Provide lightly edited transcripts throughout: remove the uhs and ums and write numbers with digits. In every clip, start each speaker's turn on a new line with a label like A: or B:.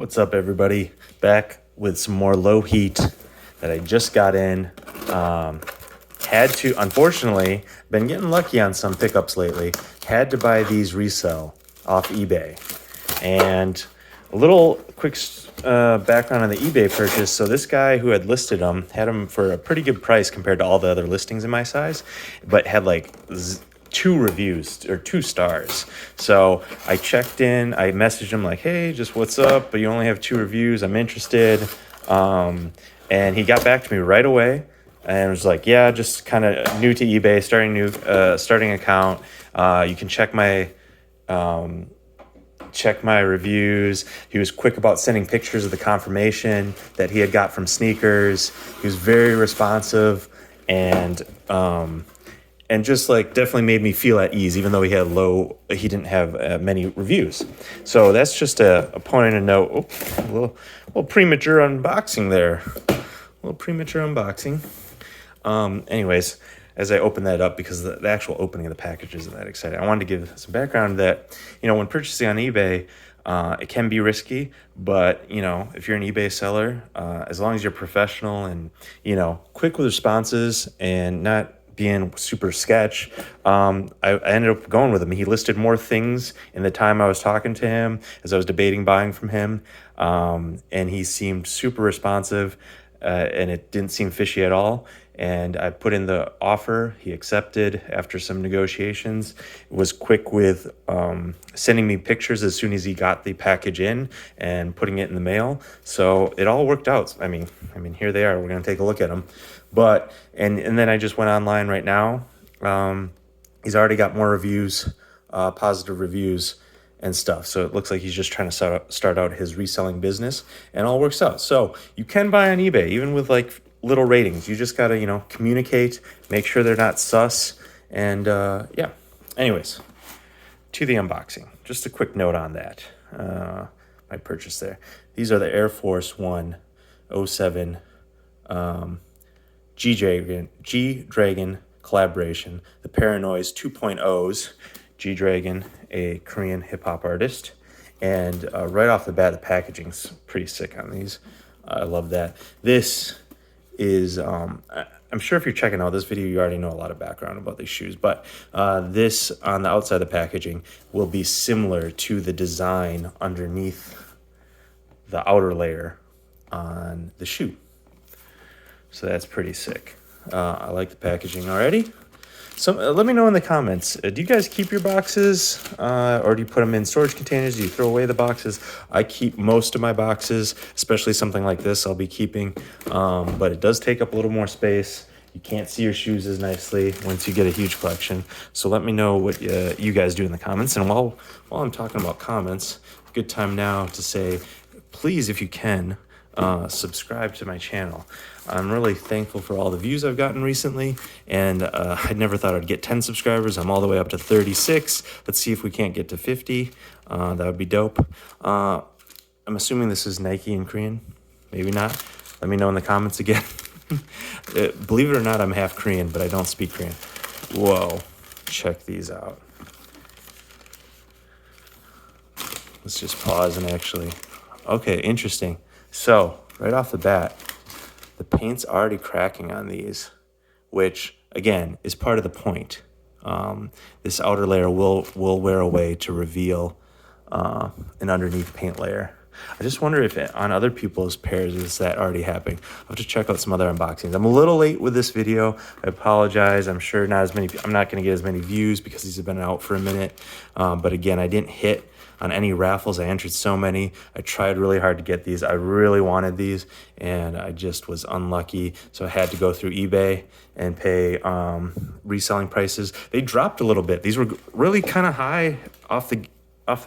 A: What's up, everybody? Back with some more Lowheat that I just got in. Had to, unfortunately, been getting lucky on some pickups lately. Had to buy these resell off eBay. And a little quick background on the eBay purchase. So this guy who had listed them had them for a pretty good price compared to all the other listings in my size, but had like 2 reviews or 2 stars. So I checked in, I messaged him like, hey, just what's up? But you only have 2 reviews. I'm interested. And he got back to me right away and was like, yeah, just kind of new to eBay, starting account. You can check my reviews. He was quick about sending pictures of the confirmation that he had got from sneakers. He was very responsive and just like definitely made me feel at ease, even though he didn't have many reviews. So that's just a point and a note. Oh, a little premature unboxing there. A little premature unboxing. Anyways, as I open that up, because the actual opening of the package isn't that exciting, I wanted to give some background that, when purchasing on eBay, it can be risky, but, if you're an eBay seller, as long as you're professional and, quick with responses and not being super sketch, I ended up going with him. He listed more things in the time I was talking to him as I was debating buying from him, and he seemed super responsive, and it didn't seem fishy at all. And I put in the offer. He accepted after some negotiations. Was quick with sending me pictures as soon as he got the package in and putting it in the mail. So it all worked out. I mean, here they are. We're going to take a look at them. But and then I just went online right now. He's already got more reviews, positive reviews and stuff. So it looks like he's just trying to start out his reselling business, and all works out. So you can buy on eBay, even with like little ratings. You just got to, communicate, make sure they're not sus. And yeah, anyways, to the unboxing. Just a quick note on that. My purchase there. These are the Air Force One 07 G-Dragon collaboration, the Paranoise 2.0s. G-Dragon, a Korean hip-hop artist. And right off the bat, the packaging's pretty sick on these. I love that. This is, I'm sure if you're checking out this video, you already know a lot of background about these shoes, but this on the outside of the packaging will be similar to the design underneath the outer layer on the shoe. So that's pretty sick. I like the packaging already. So let me know in the comments, do you guys keep your boxes or do you put them in storage containers? Do you throw away the boxes? I keep most of my boxes, especially something like this I'll be keeping, but it does take up a little more space. You can't see your shoes as nicely once you get a huge collection. So let me know what you guys do in the comments. And while I'm talking about comments, good time now to say, please, if you can, subscribe to my channel. I'm really thankful for all the views I've gotten recently, and I never thought I'd get 10 subscribers. I'm all the way up to 36. Let's see if we can't get to 50. That would be dope. I'm assuming this is Nike in Korean. Maybe not. Let me know in the comments again. Believe it or not, I'm half Korean, but I don't speak Korean. Whoa. Check these out. Let's just pause and actually... Okay, interesting. So, right off the bat, the paint's already cracking on these, which, again, is part of the point. This outer layer will wear away to reveal an underneath paint layer. I just wonder if on other people's pairs is that already happening. I'll have to check out some other unboxings. I'm a little late with this video. I apologize. I'm sure I'm not going to get as many views because these have been out for a minute. But again, I didn't hit on any raffles. I entered so many. I tried really hard to get these. I really wanted these, and I just was unlucky. So I had to go through eBay and pay reselling prices. They dropped a little bit. These were really kind of high off the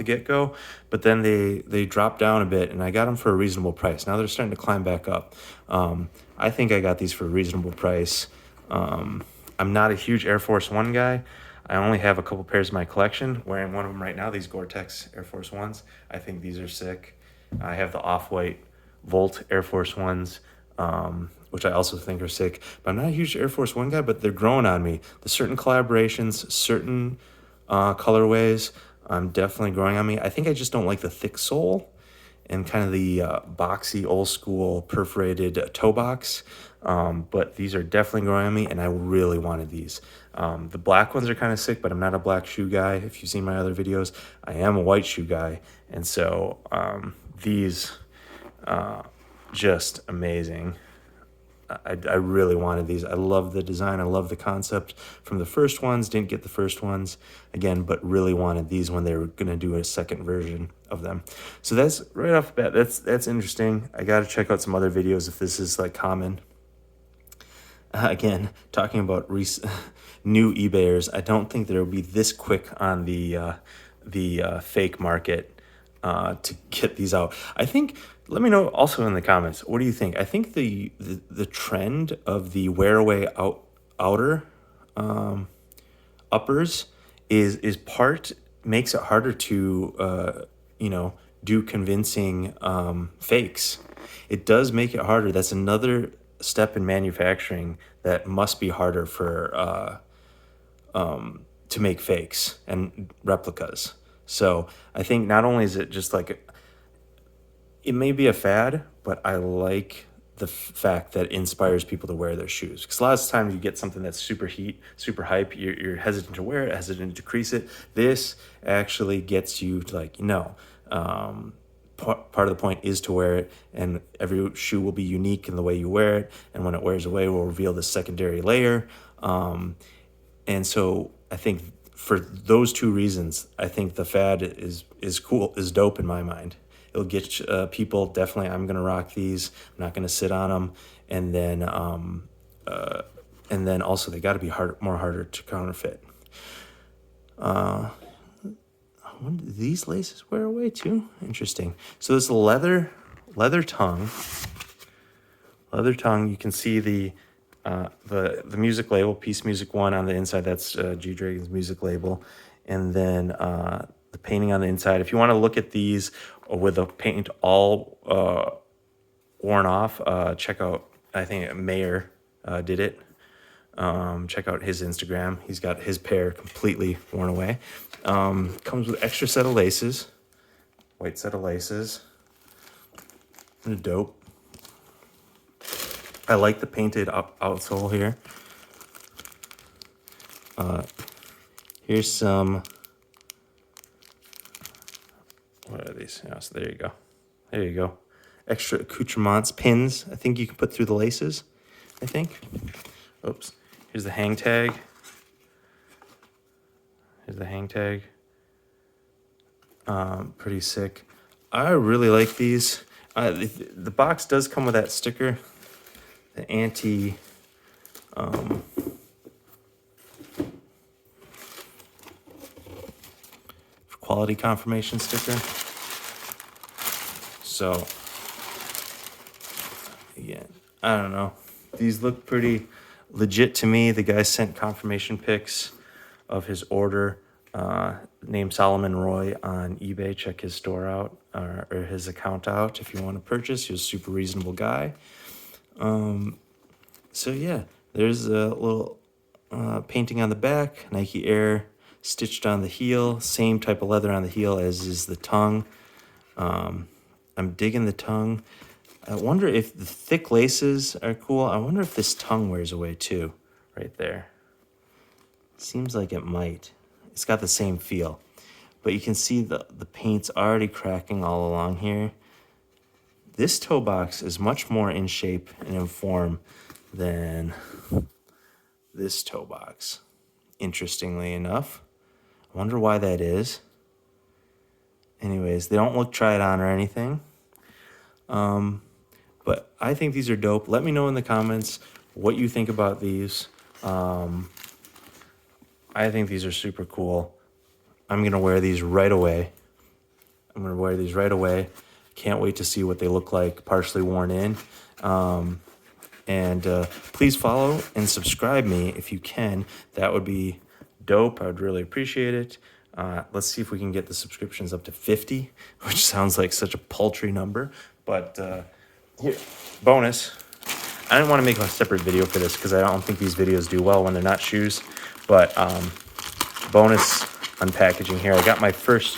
A: get-go, but then they dropped down a bit, and I got them for a reasonable price. Now they're starting to climb back up. I think I got these for a reasonable price. I'm not a huge Air Force One guy. I only have a couple pairs in my collection. Wearing one of them right now, these Gore-Tex Air Force Ones. I think these are sick. I have the off-white Volt Air Force Ones, which I also think are sick. But I'm not a huge Air Force One guy, but they're growing on me. The certain collaborations, certain colorways, definitely growing on me. I think I just don't like the thick sole. in kind of the boxy, old school perforated toe box. But these are definitely growing on me, and I really wanted these. The black ones are kind of sick, but I'm not a black shoe guy. If you've seen my other videos, I am a white shoe guy. And so these, just amazing. I really wanted these. I love the design. I love the concept from the first ones. Didn't get the first ones again, but really wanted these when they were going to do a second version of them. So that's right off the bat. That's interesting. I got to check out some other videos if this is like common. Again, talking about new eBayers, I don't think there will be this quick on the fake market to get these out. I think. Let me know also in the comments. What do you think? I think the trend of the wear away outer uppers is part makes it harder to do convincing fakes. It does make it harder. That's another step in manufacturing that must be harder for to make fakes and replicas. So I think not only is it just like it may be a fad, but I like the fact that it inspires people to wear their shoes. Because a lot of times you get something that's super hype, you're hesitant to wear it, hesitant to decrease it. This actually gets you to part of the point is to wear it, and every shoe will be unique in the way you wear it, and when it wears away, will reveal the secondary layer. And so I think for those two reasons, I think the fad is cool, is dope in my mind. It'll get people definitely. I'm gonna rock these. I'm not gonna sit on them, and then also they got to be more harder to counterfeit. When do these laces wear away too? Interesting. So this leather tongue. Leather tongue. You can see the music label, Peace Music 1 on the inside. That's G-Dragon's music label, and then the painting on the inside. If you want to look at these with the paint all worn off, check out, I think Mayer did it. Check out his Instagram. He's got his pair completely worn away. Comes with extra set of laces, white set of laces. They're dope. I like the painted Up Outsole here. Here's some. What are these? Oh, so there you go. There you go. Extra accoutrements, pins. I think you can put through the laces. I think. Oops. Here's the hang tag. Here's the hang tag. Pretty sick. I really like these. The box does come with that sticker. The anti. Quality confirmation sticker. So, again, I don't know. These look pretty legit to me. The guy sent confirmation pics of his order. Named Solomon Roy on eBay. Check his store out or his account out if you want to purchase. He's a super reasonable guy. So yeah, there's a little painting on the back. Nike Air stitched on the heel. Same type of leather on the heel as is the tongue. I'm digging the tongue. I wonder if the thick laces are cool. I wonder if this tongue wears away too, right there. Seems like it might. It's got the same feel. But you can see the paint's already cracking all along here. This toe box is much more in shape and in form than this toe box, interestingly enough. I wonder why that is. Anyways, they don't look tried on or anything. But I think these are dope. Let me know in the comments what you think about these. I think these are super cool. I'm going to wear these right away. Can't wait to see what they look like partially worn in. And please follow and subscribe me if you can. That would be dope. I would really appreciate it. Let's see if we can get the subscriptions up to 50, which sounds like such a paltry number. But here, bonus. I didn't want to make a separate video for this because I don't think these videos do well when they're not shoes. But bonus unpackaging here. I got my first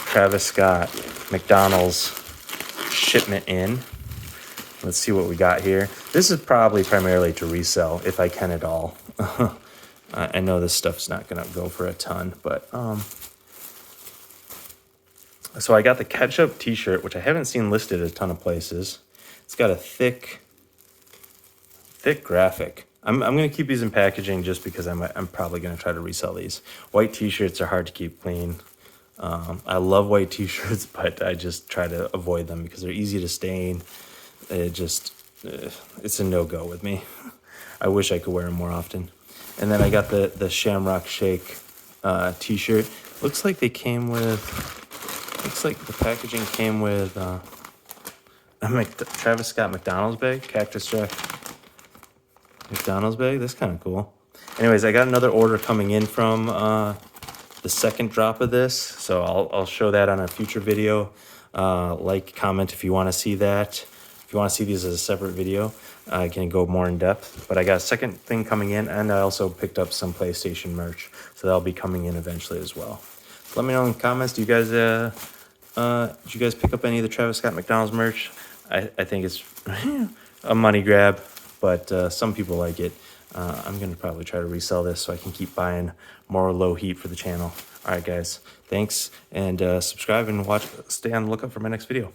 A: Travis Scott McDonald's shipment in. Let's see what we got here. This is probably primarily to resell, if I can at all. I know this stuff's not gonna go for a ton, but so I got the ketchup t-shirt, which I haven't seen listed a ton of places. It's got a thick graphic. I'm gonna keep these in packaging just because I'm probably gonna try to resell these. White t-shirts are hard to keep clean. I love white t-shirts, but I just try to avoid them because they're easy to stain. It's a no-go with me. I wish I could wear them more often. And then I got the Shamrock Shake t-shirt. Looks like the packaging came with a Travis Scott McDonald's bag, Cactus Jack McDonald's bag. That's kind of cool. Anyways, I got another order coming in from the second drop of this, so I'll show that on a future video. Like, comment if you want to see that. If you want to see these as a separate video, I can go more in depth. But I got a second thing coming in, and I also picked up some PlayStation merch, so that'll be coming in eventually as well. So let me know in the comments. Did you guys pick up any of the Travis Scott McDonald's merch? I think it's a money grab, but some people like it. I'm gonna probably try to resell this so I can keep buying more Lowheat for the channel. All right, guys, thanks, and subscribe and stay on the lookout for my next video.